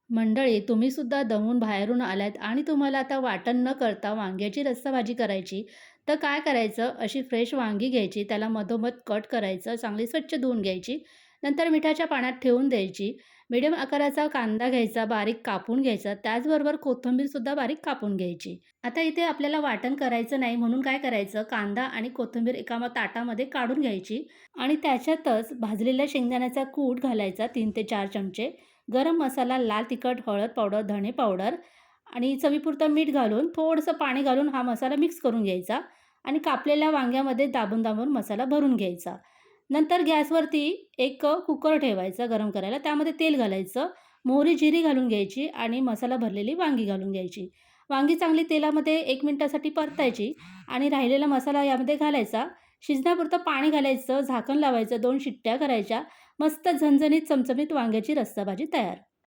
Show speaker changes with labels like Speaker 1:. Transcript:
Speaker 1: मंडळी, तुम्हीसुद्धा दमून बाहेरून आलात आणि तुम्हाला आता वाटण न करता वांग्याची रस्साभाजी करायची, तर काय करायचं? अशी फ्रेश वांगी घ्यायची, त्याला मधोमध कट करायचं, चांगली स्वच्छ धुवून घ्यायची. नंतर मिठाच्या पाण्यात ठेवून द्यायची. मीडियम आकाराचा कांदा घ्यायचा, बारीक कापून घ्यायचा. त्याचबरोबर कोथिंबीरसुद्धा बारीक कापून घ्यायची. आता इथे आपल्याला वाटण करायचं नाही म्हणून काय करायचं? कांदा आणि कोथिंबीर एका ताटामध्ये काढून घ्यायची आणि त्याच्यातच भाजलेल्या शेंगदाण्याचा कूट घालायचा 3 ते 4 चमचे. गरम मसाला, लाल तिखट, हळद पावडर, धणे पावडर आणि चवीपुरतं मीठ घालून थोडंसं पाणी घालून हा मसाला मिक्स करून घ्यायचा आणि कापलेल्या वांग्यामध्ये दाबून-दाबून मसाला भरून घ्यायचा. नंतर गॅसवरती एक कुकर ठेवायचा गरम करायला. त्यामध्ये तेल घालायचं, मोहरी, जिरी घालून घ्यायची आणि मसाला भरलेली वांगी घालून घ्यायची. वांगी चांगली तेलामध्ये 1 मिनिटासाठी परतायची आणि राहिलेला मसाला यामध्ये घालायचा. शिजण्यापुरतं पाणी घालायचं, झाकण लावायचं, 2 शिट्ट्या करायच्या. मस्त झणझणीत चमचमीत वांग्याची रस्साभाजी तयार.